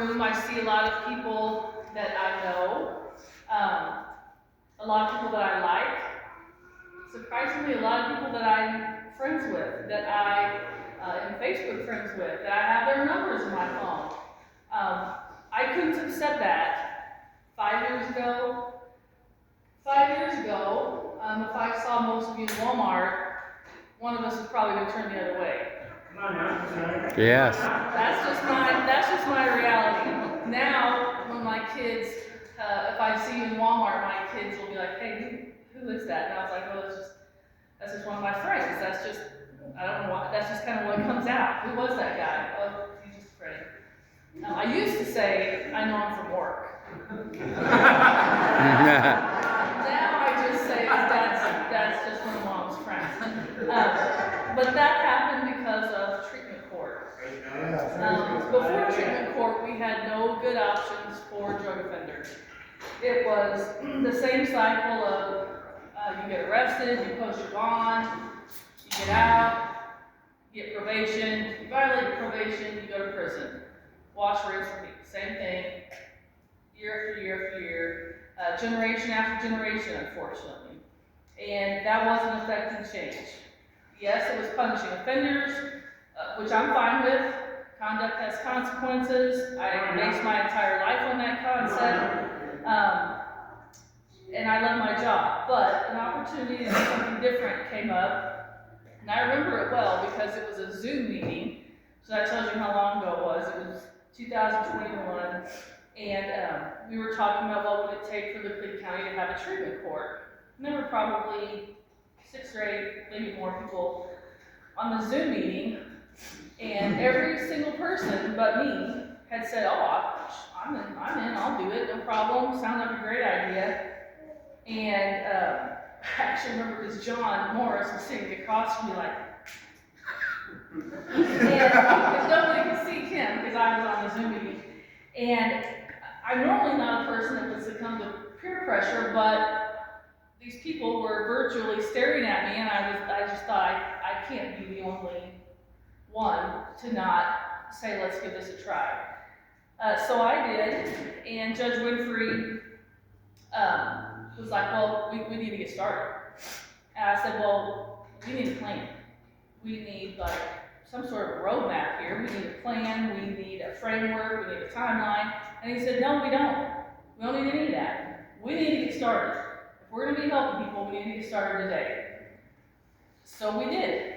room, I see a lot of people that I know, a lot of people that I like, surprisingly a lot of people that I'm friends with, that I am Facebook friends with, that I have their numbers in my phone. I couldn't have said that 5 years ago. 5 years ago, if I saw most of you in Walmart, one of us is probably going to turn the other way. Yes. That's just my reality. Now, when my kids, if I see you in Walmart, my kids will be like, "Hey, who is that?" And I was like, "Well, that's just one of my friends. That's just, I don't know why. That's just kind of what comes out. Who was that guy? Oh, he's just a friend." I used to say, "I know him from work." Now I just say that's just one of Mom's friends. But that happened because of treatment court. Before treatment court, we had no good options for drug offenders. It was the same cycle of you get arrested, you post your bond, you get out, you get probation, you violate probation, you go to prison. Wash, rinse, repeat. Same thing, year after year after year, generation after generation, unfortunately. And that wasn't affecting change. Yes, it was punishing offenders, which I'm fine with. Conduct has consequences. I based my entire life on that concept. And I love my job. But an opportunity to do something different came up. And I remember it well because it was a Zoom meeting. So that tells you how long ago it was. It was 2021. And we were talking about what would it take for Lickley County to have a treatment court. And there were probably 6 or 8, maybe more people on the Zoom meeting, and every single person but me had said, "Oh, I'm in, I'll do it, no problem, sounds like a great idea." And I actually remember because John Morris was sitting across from me like, and because nobody could see him because I was on the Zoom meeting. And I'm normally not a person that would succumb to peer pressure, but these people were virtually staring at me, and I just thought I can't be the only one to not say, "Let's give this a try." So I did, and Judge Winfrey was like, "Well, we need to get started." And I said, "Well, we need a plan. We need like some sort of a roadmap here. We need a plan, we need a framework, we need a timeline." And he said, "No, we don't. We don't need any of that. We need to get started. If we're going to be helping people, we need to get started today." So we did.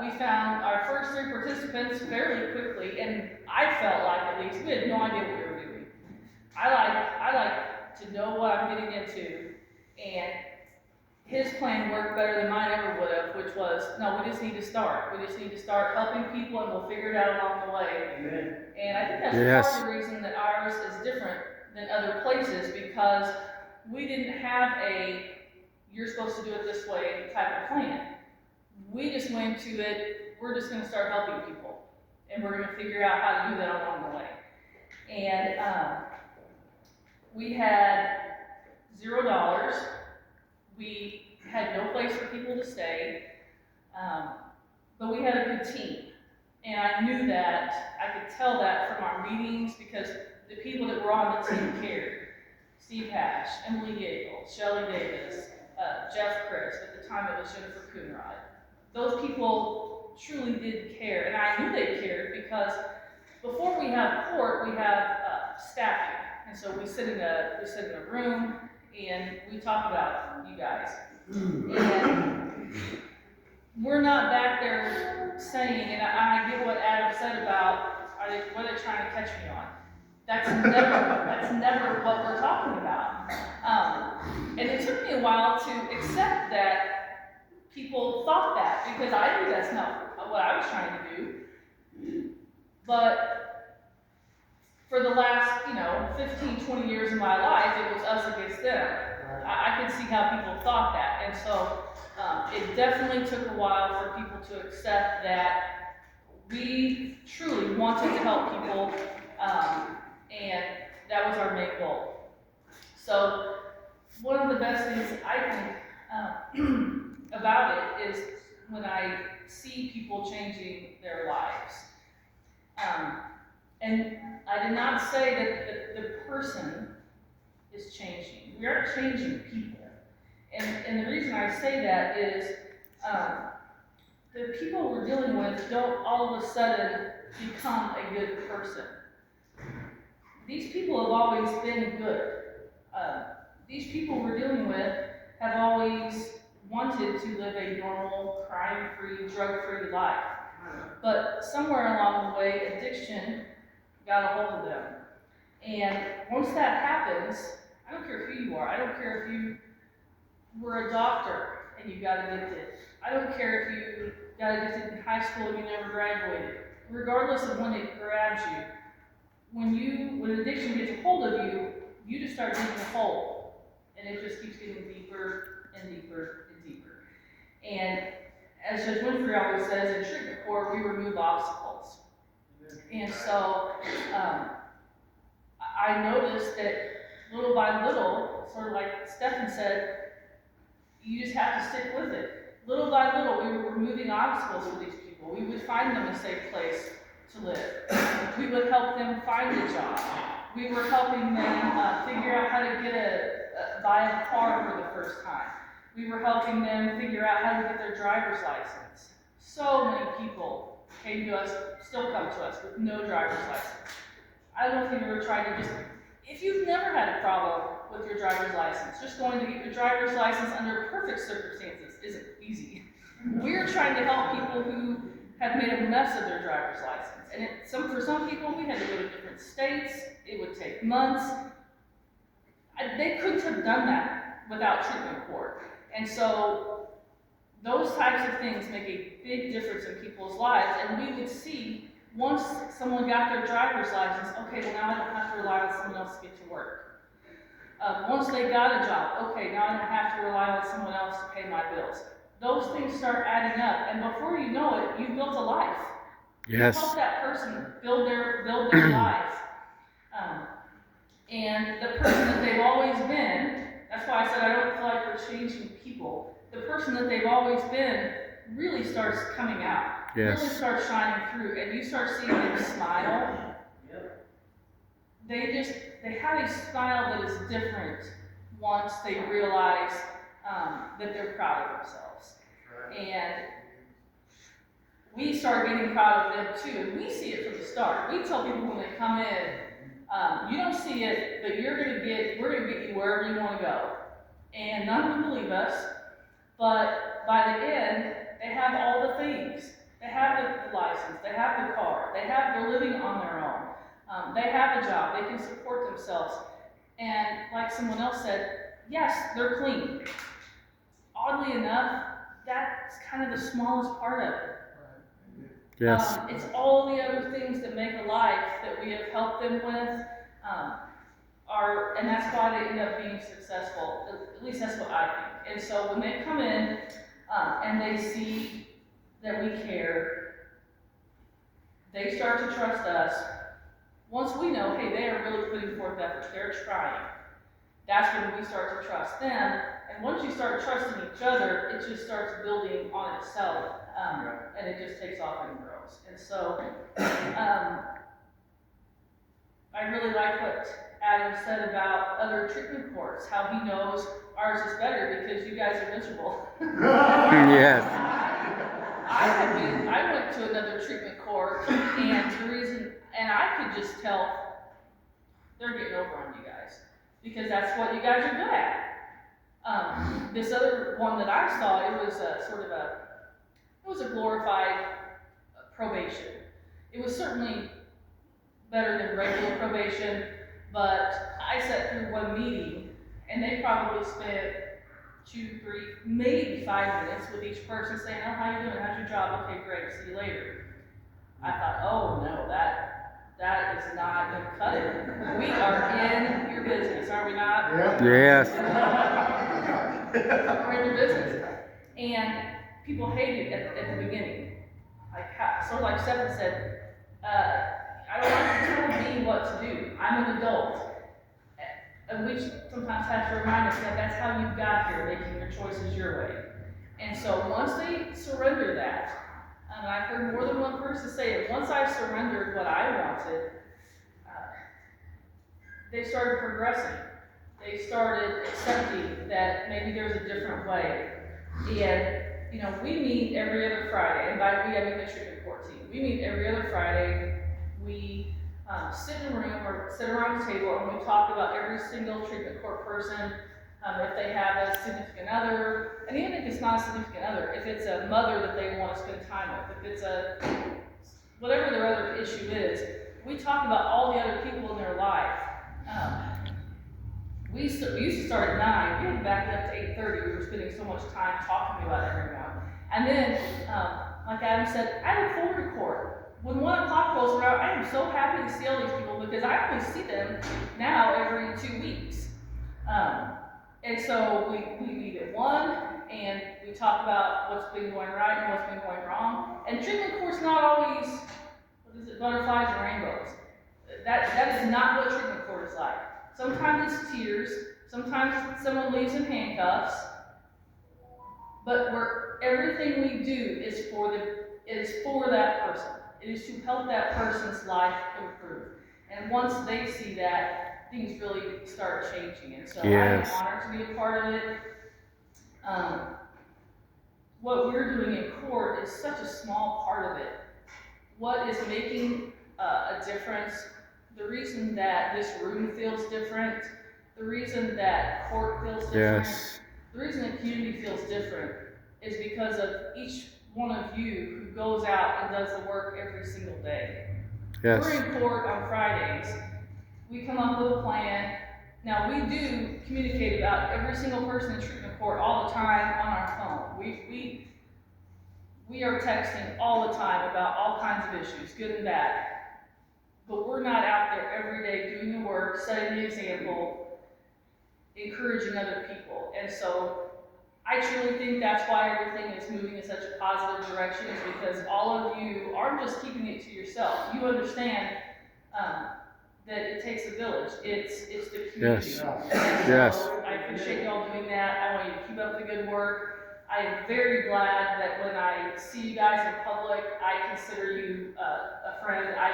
We found our first 3 participants fairly quickly, and I felt like at least we had no idea what we were doing. I like to know what I'm getting into, and his plan worked better than mine ever would have, which was, no, we just need to start. We just need to start helping people, and we'll figure it out along the way. Amen. And I think that's part of the reason that ours is different than other places, because we didn't have a "you're supposed to do it this way" type of plan. We just went to it, we're just going to start helping people, and we're going to figure out how to do that along the way. And we had $0. We had no place for people to stay, but we had a good team. And I knew that, I could tell that from our meetings, because the people that were on the team cared. Steve Hatch, Emily Gable, Shelley Davis, Jeff Chris, at the time it was Jennifer Coonrod. Those people truly did care, and I knew they cared because before we have court, we have staffing. And so we sit in a room and we talk about you guys. And we're not back there saying, and I get what Adam said about, what are they trying to catch me on? That's never what we're talking about. And it took me a while to accept that people thought that, because I knew that's not what I was trying to do. But for the last, 15, 20 years of my life, it was us against them. I could see how people thought that. And so it definitely took a while for people to accept that we truly wanted to help people, and that was our main goal. So one of the best things I think about it is when I see people changing their lives. And I did not say that the person is changing. We aren't changing people. And the reason I say that is the people we're dealing with don't all of a sudden become a good person. These people have always been good. These people we're dealing with have always wanted to live a normal, crime-free, drug-free life. But somewhere along the way, addiction got a hold of them. And once that happens, I don't care who you are. I don't care if you were a doctor and you got addicted. I don't care if you got addicted in high school and you never graduated. Regardless of when it grabs you, when addiction gets a hold of you, you just start digging a hole. And it just keeps getting deeper and deeper and deeper. And as Judge Winfrey always says, in treatment court, we remove obstacles. And so I noticed that little by little, sort of like Stephen said, you just have to stick with it. Little by little, we were removing obstacles for these people. We would find them a safe place to live. We would help them find a job. We were helping them figure out how to buy a car for the first time. We were helping them figure out how to get their driver's license. So many people came to us, still come to us with no driver's license. I don't know if you've ever tried to if you've never had a problem with your driver's license, just going to get your driver's license under perfect circumstances isn't easy. We're trying to help people who have made a mess of their driver's license. And for some people, we had to go to different states. It would take months. They couldn't have done that without treatment court. And so those types of things make a big difference in people's lives. And we would see, once someone got their driver's license, okay, well now I don't have to rely on someone else to get to work. Once they got a job, okay, now I don't have to rely on someone else to pay my bills. Those things start adding up, and before you know it, you built a life. Yes. You help that person build their life. And the person that they've always been, that's why I said I don't feel like we're changing people. The person that they've always been really starts coming out. Yes. Really starts shining through, and you start seeing them smile. They have a smile that is different once they realize that they're proud of themselves. And we start getting proud of them too. We see it from the start. We tell people when they come in, you don't see it, but we're gonna get you wherever you want to go. And none of them believe us, but by the end, they have all the things. They have the license, they have the car, they're living on their own. They have a job, they can support themselves. And like someone else said, yes, they're clean. Oddly enough, that's kind of the smallest part of it. Yes. It's all the other things that make a life that we have helped them with, and that's why they end up being successful. At least that's what I think. And so when they come in and they see that we care, they start to trust us. Once we know, hey, they are really putting forth effort, they're trying, that's when we start to trust them. And once you start trusting each other, it just starts building on itself, and it just takes off and grows. And so, I really like what Adam said about other treatment courts, how he knows ours is better because you guys are miserable. Yes. I went to another treatment court, and I could just tell they're getting over on you guys because that's what you guys are good at. This other one that I saw, it was a glorified probation. It was certainly better than regular probation, but I sat through one meeting, and they probably spent 2, 3, maybe 5 minutes with each person saying, oh, how you doing? How's your job? Okay, great, see you later. I thought, oh no, that is not going to cut it. We are in your business, are we not? Yes. We're in your business. And people hate it at the beginning. Sort of like Stephen said, I don't want you to tell me what to do. I'm an adult. And we sometimes have to remind us that that's how you got here, making your choices your way. And so once they surrender that, and I've heard more than one person say it, once I surrendered what I wanted, they started progressing. They started accepting that maybe there's a different way. And, you know, we meet every other Friday, and by we, I mean the treatment court team. We meet every other Friday. We sit in a room or sit around the table and we talk about every single treatment court person, if they have a significant other, and even if it's not a significant other, if it's a mother that they want to spend time with, if it's a, whatever their other issue is, we talk about all the other people in their life. We used to start at 9, we had back it up to 8:30, we were spending so much time talking about everyone. And then, like Adam said, I look forward to court. When 1 o'clock rolls around, I am so happy to see all these people because I only see them now every 2 weeks. And so we meet at 1 and we talk about what's been going right and what's been going wrong. And treatment court's not always, butterflies and rainbows. That is not what treatment court is like. Sometimes it's tears, sometimes someone leaves in handcuffs, but everything we do is for that person. It is to help that person's life improve. And once they see that, things really start changing. And so Yes. I'm honored to be a part of it. What we're doing in court is such a small part of it. What is making a difference, the reason that this room feels different, the reason that court feels different, Yes. the reason the community feels different is because of each one of you who goes out and does the work every single day. Yes. We're in court on Fridays. We come up with a plan. Now, we do communicate about every single person in treatment court all the time on our phone. We are texting all the time about all kinds of issues, good and bad. But we're not out there every day doing the work, setting the example, encouraging other people. And so I truly think that's why everything is moving in such a positive direction, is because all of you aren't just keeping it to yourself. You understand that it takes a village. It's the community. Yes. And Yes. so I appreciate y'all doing that. I want you to keep up the good work. I am very glad that when I see you guys in public, I consider you a friend. I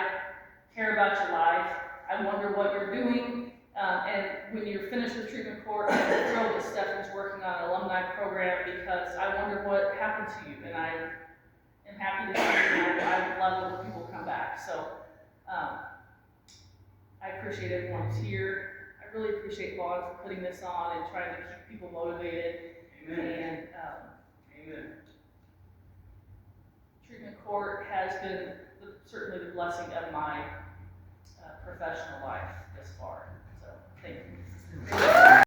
care about your life. I wonder what you're doing. And when you're finished with treatment court, I'm thrilled that Stephanie's working on an alumni program because I wonder what happened to you. And I am happy to see you, and I love it when people come back. So I appreciate everyone who's here. I really appreciate Vaughn for putting this on and trying to keep people motivated. Amen. And Amen. treatment court has been certainly the blessing of my professional life thus far.